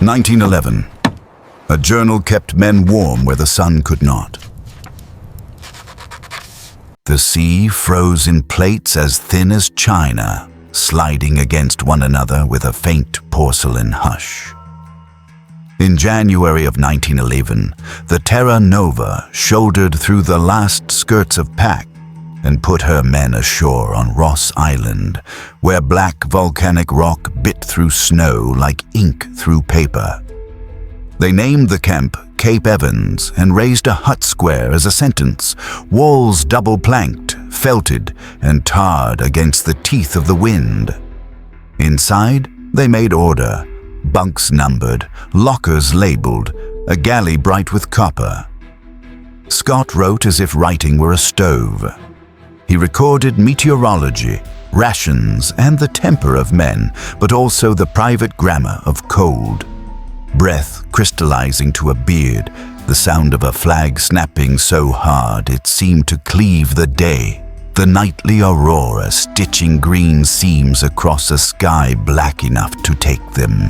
1911. A journal kept men warm where the sun could not. The sea froze in plates as thin as china, sliding against one another with a faint porcelain hush. In January of 1911, the Terra Nova shouldered through the last skirts of pack and put her men ashore on Ross Island, where black volcanic rock bit through snow like ink through paper. They named the camp Cape Evans and raised a hut square as a sentence, walls double-planked, felted, and tarred against the teeth of the wind. Inside, they made order, bunks numbered, lockers labeled, a galley bright with copper. Scott wrote as if writing were a stove. He recorded meteorology, rations, and the temper of men, but also the private grammar of cold. Breath crystallizing to a beard, the sound of a flag snapping so hard it seemed to cleave the day, the nightly aurora stitching green seams across a sky black enough to take them.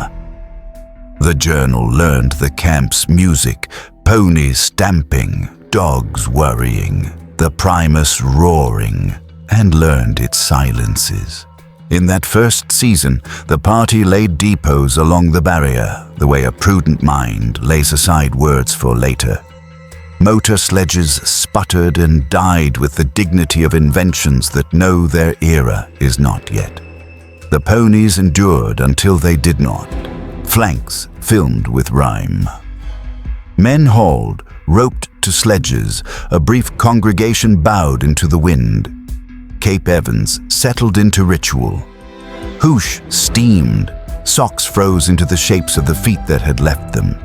The journal learned the camp's music, ponies stamping, dogs worrying, the primus roaring, and learned its silences. In that first season, the party laid depots along the barrier, the way a prudent mind lays aside words for later. Motor sledges sputtered and died with the dignity of inventions that know their era is not yet. The ponies endured until they did not, flanks filmed with rhyme. Men hauled, roped to sledges, a brief congregation bowed into the wind. Cape Evans settled into ritual. Hoosh steamed, socks froze into the shapes of the feet that had left them.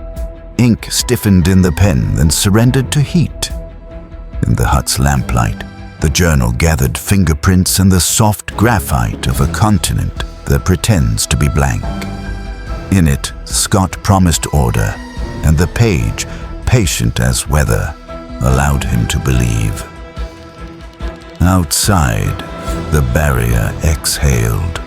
Ink stiffened in the pen, then surrendered to heat. In the hut's lamplight, the journal gathered fingerprints and the soft graphite of a continent that pretends to be blank. In it, Scott promised order, and the page, patient as weather, allowed him to believe. Outside, the barrier exhaled.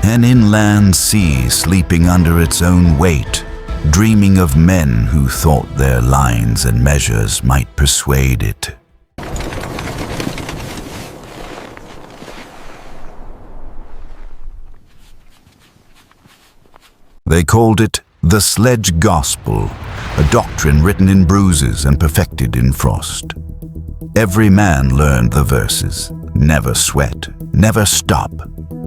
An inland sea sleeping under its own weight, dreaming of men who thought their lines and measures might persuade it. They called it the Sledge Gospel, a doctrine written in bruises and perfected in frost. Every man learned the verses. Never sweat, never stop.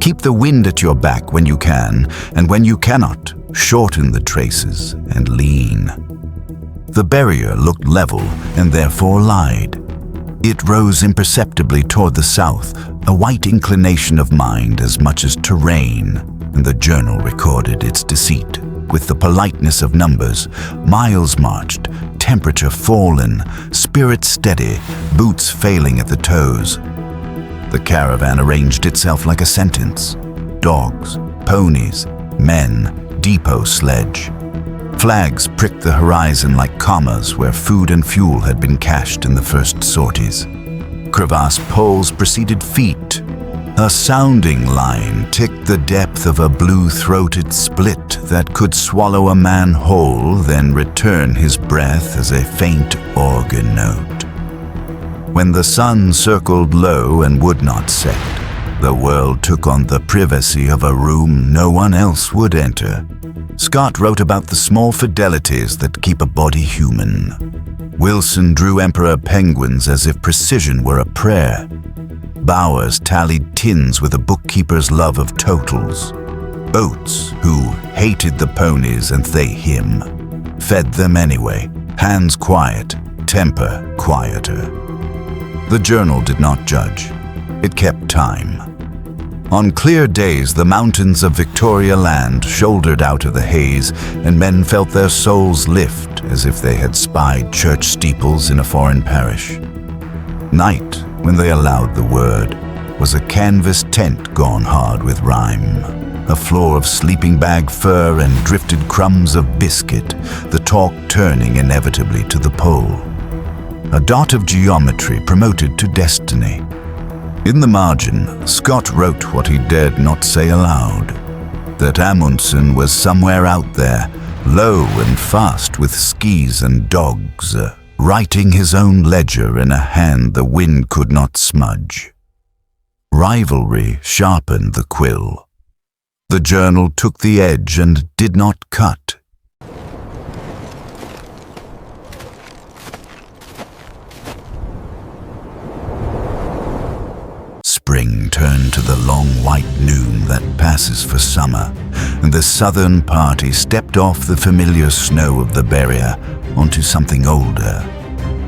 Keep the wind at your back when you can, and when you cannot, shorten the traces and lean. The barrier looked level and therefore lied. It rose imperceptibly toward the south, a white inclination of mind as much as terrain, and the journal recorded its deceit. With the politeness of numbers, miles marched, temperature fallen, spirit steady, boots failing at the toes. The caravan arranged itself like a sentence. Dogs, ponies, men, depot sledge. Flags pricked the horizon like commas where food and fuel had been cached in the first sorties. Crevasse poles preceded feet. A sounding line ticked the depth of a blue-throated split that could swallow a man whole, then return his breath as a faint organ note. When the sun circled low and would not set, the world took on the privacy of a room no one else would enter. Scott wrote about the small fidelities that keep a body human. Wilson drew emperor penguins as if precision were a prayer. Bowers tallied tins with a bookkeeper's love of totals. Oates, who hated the ponies and they him, fed them anyway, hands quiet, temper quieter. The journal did not judge. It kept time. On clear days, the mountains of Victoria Land shouldered out of the haze, and men felt their souls lift as if they had spied church steeples in a foreign parish. Night, when they allowed the word, was a canvas tent gone hard with rime, a floor of sleeping bag fur and drifted crumbs of biscuit, the talk turning inevitably to the pole. A dot of geometry promoted to destiny. In the margin, Scott wrote what he dared not say aloud, that Amundsen was somewhere out there, low and fast with skis and dogs, writing his own ledger in a hand the wind could not smudge. Rivalry sharpened the quill. The journal took the edge and did not cut. Spring turned to the long white noon that passes for summer, and the southern party stepped off the familiar snow of the barrier onto something older,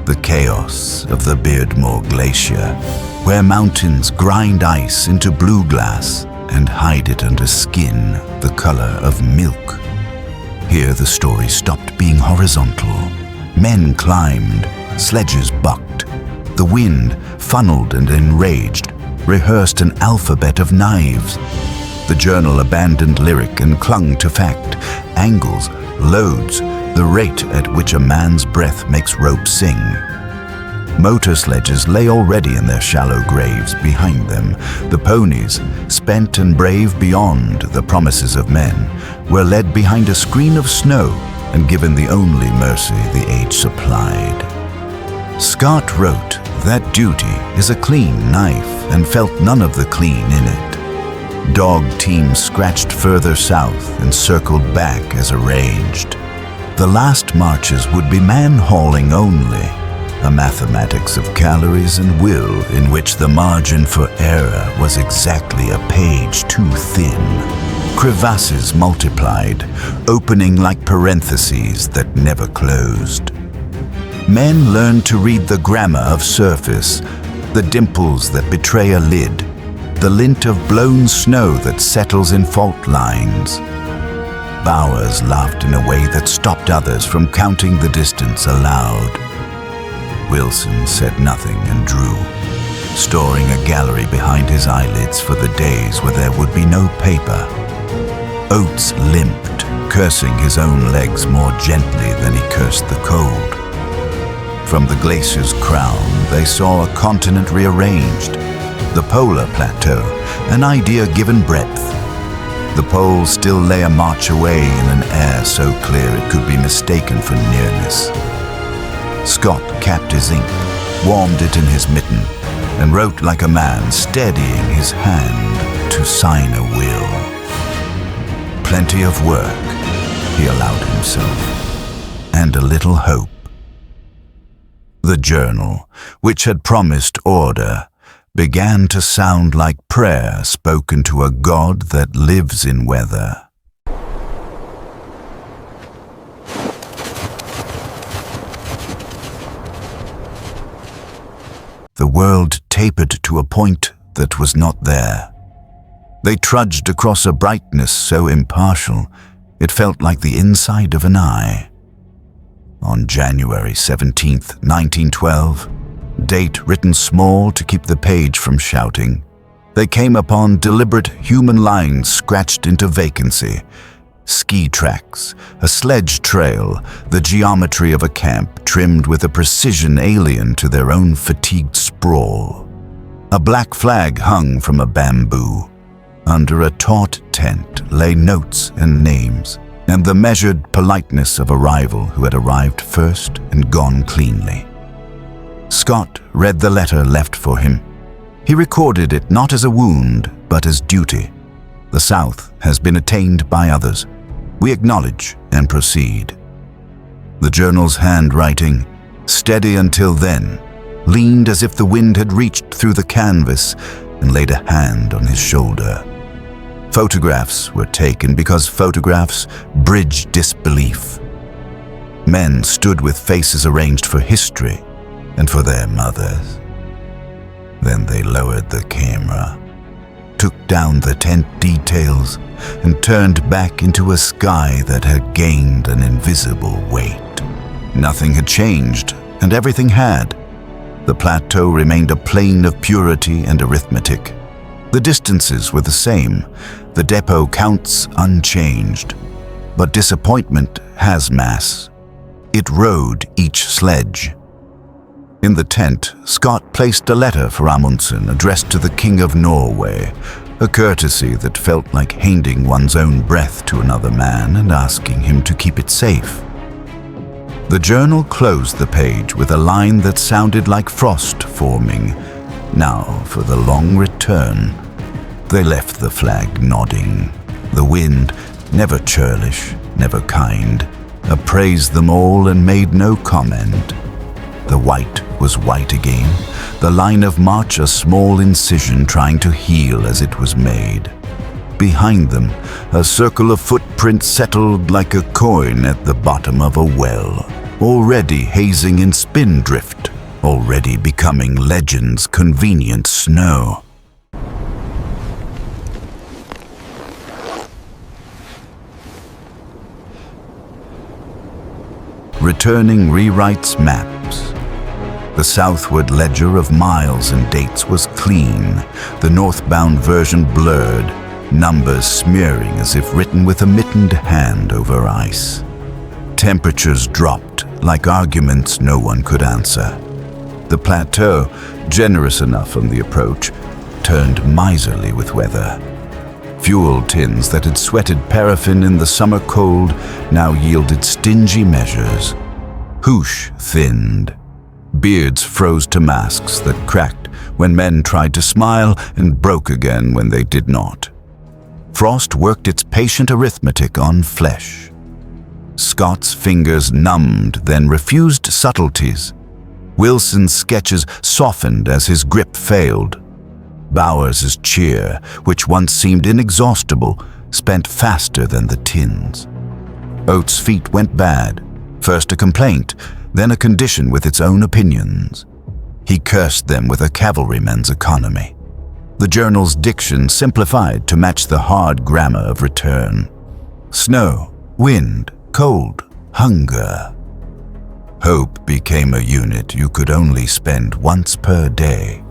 the chaos of the Beardmore Glacier, where mountains grind ice into blue glass and hide it under skin the color of milk. Here the story stopped being horizontal. Men climbed, sledges bucked. The wind, funneled and enraged, rehearsed an alphabet of knives. The journal abandoned lyric and clung to fact, angles, loads, the rate at which a man's breath makes rope sing. Motor sledges lay already in their shallow graves behind them. The ponies, spent and brave beyond the promises of men, were led behind a screen of snow and given the only mercy the age supplied. Scott wrote that duty is a clean knife and felt none of the clean in it. Dog teams scratched further south and circled back as arranged. The last marches would be man-hauling only, a mathematics of calories and will in which the margin for error was exactly a page too thin. Crevasses multiplied, opening like parentheses that never closed. Men learn to read the grammar of surface, the dimples that betray a lid, the lint of blown snow that settles in fault lines. Bowers laughed in a way that stopped others from counting the distance aloud. Wilson said nothing and drew, storing a gallery behind his eyelids for the days where there would be no paper. Oates limped, cursing his own legs more gently than he cursed the cold. From the glacier's crown, they saw a continent rearranged, the polar plateau, an idea given breadth. The pole still lay a march away in an air so clear it could be mistaken for nearness. Scott capped his ink, warmed it in his mitten, and wrote like a man steadying his hand to sign a will. Plenty of work, he allowed himself, and a little hope. The journal, which had promised order, began to sound like prayer spoken to a God that lives in weather. The world tapered to a point that was not there. They trudged across a brightness so impartial, it felt like the inside of an eye. On January 17th, 1912, date written small to keep the page from shouting, they came upon deliberate human lines scratched into vacancy, ski tracks, a sledge trail, the geometry of a camp trimmed with a precision alien to their own fatigued sprawl. A black flag hung from a bamboo. Under a taut tent lay notes and names, and the measured politeness of a rival who had arrived first and gone cleanly. Scott read the letter left for him. He recorded it not as a wound, but as duty. The South has been attained by others. We acknowledge and proceed. The journal's handwriting, steady until then, leaned as if the wind had reached through the canvas and laid a hand on his shoulder. Photographs were taken because photographs bridge disbelief. Men stood with faces arranged for history and for their mothers. Then they lowered the camera, took down the tent details, and turned back into a sky that had gained an invisible weight. Nothing had changed, and everything had. The plateau remained a plane of purity and arithmetic. The distances were the same, the depot counts unchanged. But disappointment has mass. It rode each sledge. In the tent, Scott placed a letter for Amundsen addressed to the King of Norway, a courtesy that felt like handing one's own breath to another man and asking him to keep it safe. The journal closed the page with a line that sounded like frost forming. Now for the long return. They left the flag nodding. The wind, never churlish, never kind, appraised them all and made no comment. The white was white again, the line of march a small incision trying to heal as it was made. Behind them, a circle of footprints settled like a coin at the bottom of a well, already hazing in spindrift, already becoming legend's convenient snow. Returning rewrites maps. The southward ledger of miles and dates was clean, the northbound version blurred, numbers smearing as if written with a mittened hand over ice. Temperatures dropped like arguments no one could answer. The plateau, generous enough on the approach, turned miserly with weather. Fuel tins that had sweated paraffin in the summer cold now yielded stingy measures. Hoosh thinned. Beards froze to masks that cracked when men tried to smile and broke again when they did not. Frost worked its patient arithmetic on flesh. Scott's fingers numbed, then refused subtleties. Wilson's sketches softened as his grip failed. Bowers's cheer, which once seemed inexhaustible, spent faster than the tins. Oates' feet went bad, first a complaint, then a condition with its own opinions. He cursed them with a cavalryman's economy. The journal's diction simplified to match the hard grammar of return. Snow, wind, cold, hunger. Hope became a unit you could only spend once per day.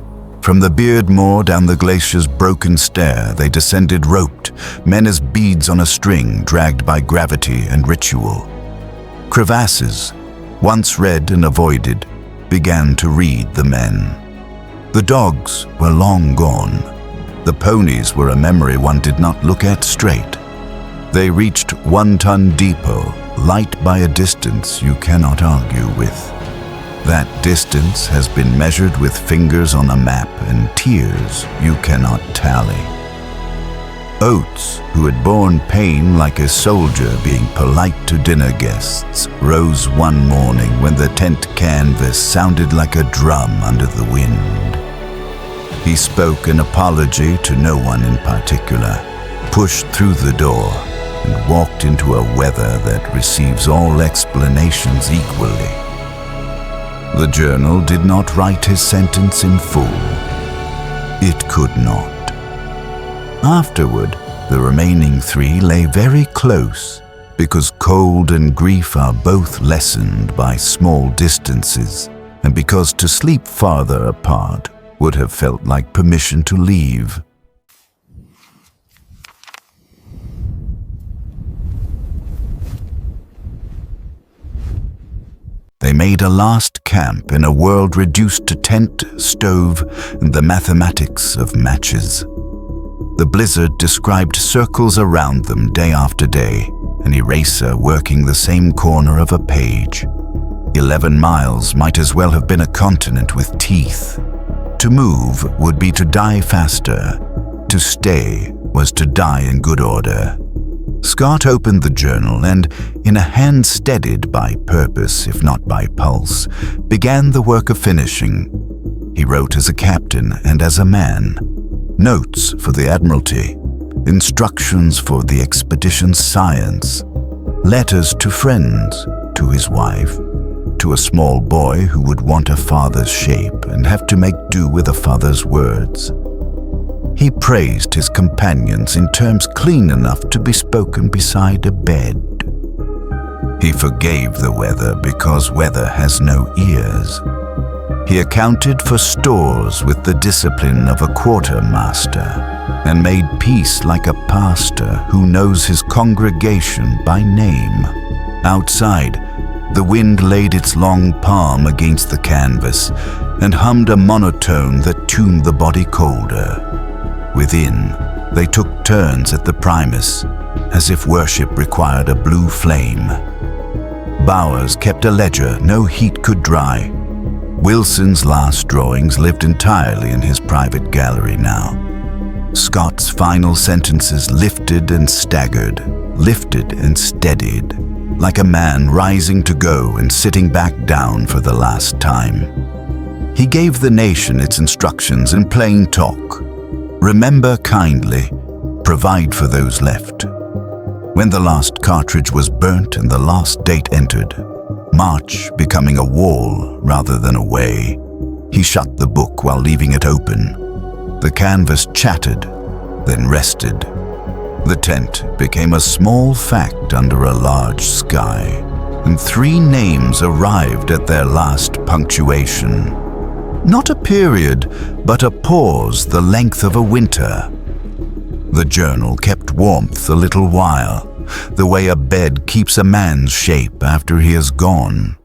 From the Beardmore down the glacier's broken stair, they descended roped, men as beads on a string dragged by gravity and ritual. Crevasses, once read and avoided, began to read the men. The dogs were long gone. The ponies were a memory one did not look at straight. They reached 1 Ton Depot, light by a distance you cannot argue with. That distance has been measured with fingers on a map and tears you cannot tally. Oates, who had borne pain like a soldier being polite to dinner guests, rose one morning when the tent canvas sounded like a drum under the wind. He spoke an apology to no one in particular, pushed through the door, and walked into a weather that receives all explanations equally. The journal did not write his sentence in full. It could not. Afterward, the remaining 3 lay very close, because cold and grief are both lessened by small distances, and because to sleep farther apart would have felt like permission to leave. They made a last camp in a world reduced to tent, stove, and the mathematics of matches. The blizzard described circles around them day after day, an eraser working the same corner of a page. 11 miles might as well have been a continent with teeth. To move would be to die faster. To stay was to die in good order. Scott opened the journal and, in a hand steadied by purpose if not by pulse, began the work of finishing. He wrote as a captain and as a man. Notes for the Admiralty, instructions for the expedition's science, letters to friends, to his wife, to a small boy who would want a father's shape and have to make do with a father's words. He praised his companions in terms clean enough to be spoken beside a bed. He forgave the weather because weather has no ears. He accounted for stores with the discipline of a quartermaster and made peace like a pastor who knows his congregation by name. Outside, the wind laid its long palm against the canvas and hummed a monotone that tuned the body colder. Within, They took turns at the primus, as if worship required a blue flame. Bowers kept a ledger no heat could dry. Wilson's last drawings lived entirely in his private gallery now. Scott's final sentences lifted and staggered, lifted and steadied, like a man rising to go and sitting back down for the last time. He gave the nation its instructions in plain talk. Remember kindly, provide for those left. When the last cartridge was burnt and the last date entered, March becoming a wall rather than a way, he shut the book while leaving it open. The canvas chattered, then rested. The tent became a small fact under a large sky, and 3 names arrived at their last punctuation. Not a period, but a pause the length of a winter. The journal kept warmth a little while, the way a bed keeps a man's shape after he is gone.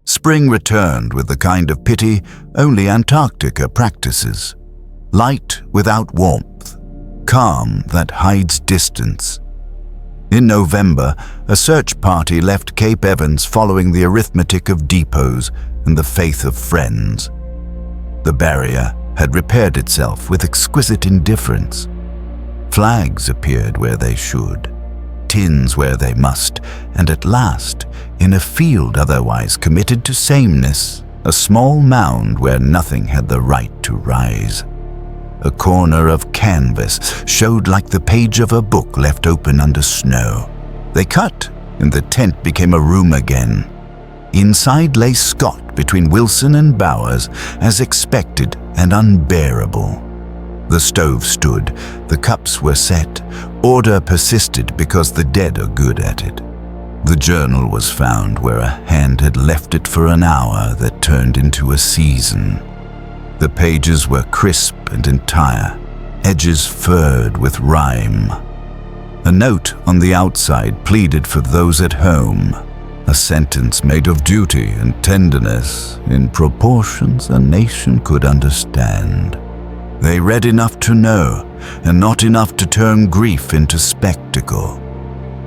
Spring returned with the kind of pity only Antarctica practices. Light without warmth, calm that hides distance. In November, a search party left Cape Evans following the arithmetic of depots and the faith of friends. The barrier had repaired itself with exquisite indifference. Flags appeared where they should, tins where they must, and at last, in a field otherwise committed to sameness, a small mound where nothing had the right to rise. A corner of canvas showed like the page of a book left open under snow. They cut, and the tent became a room again. Inside lay Scott between Wilson and Bowers, as expected and unbearable. The stove stood, the cups were set, order persisted because the dead are good at it. The journal was found where a hand had left it for an hour that turned into a season. The pages were crisp and entire, edges furred with rhyme. A note on the outside pleaded for those at home, a sentence made of duty and tenderness in proportions a nation could understand. They read enough to know, and not enough to turn grief into spectacle.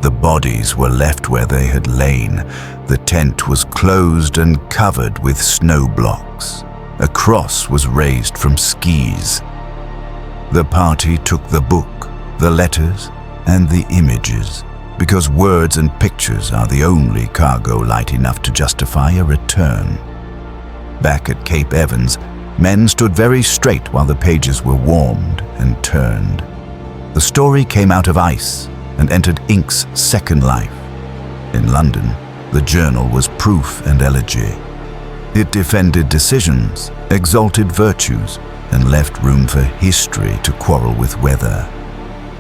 The bodies were left where they had lain. The tent was closed and covered with snow blocks. A cross was raised from skis. The party took the book, the letters, and the images, because words and pictures are the only cargo light enough to justify a return. Back at Cape Evans, men stood very straight while the pages were warmed and turned. The story came out of ice and entered ink's second life. In London, the journal was proof and elegy. It defended decisions, exalted virtues, and left room for history to quarrel with weather.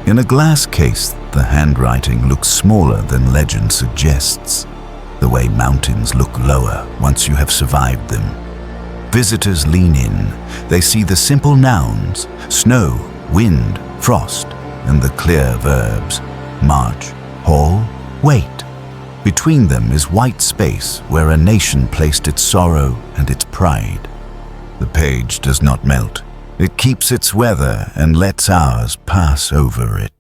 In a glass case, the handwriting looks smaller than legend suggests, the way mountains look lower once you have survived them. Visitors lean in. They see the simple nouns, snow, wind, frost, and the clear verbs, march, haul, wait. Between them is white space where a nation placed its sorrow and its pride. The page does not melt. It keeps its weather and lets ours pass over it.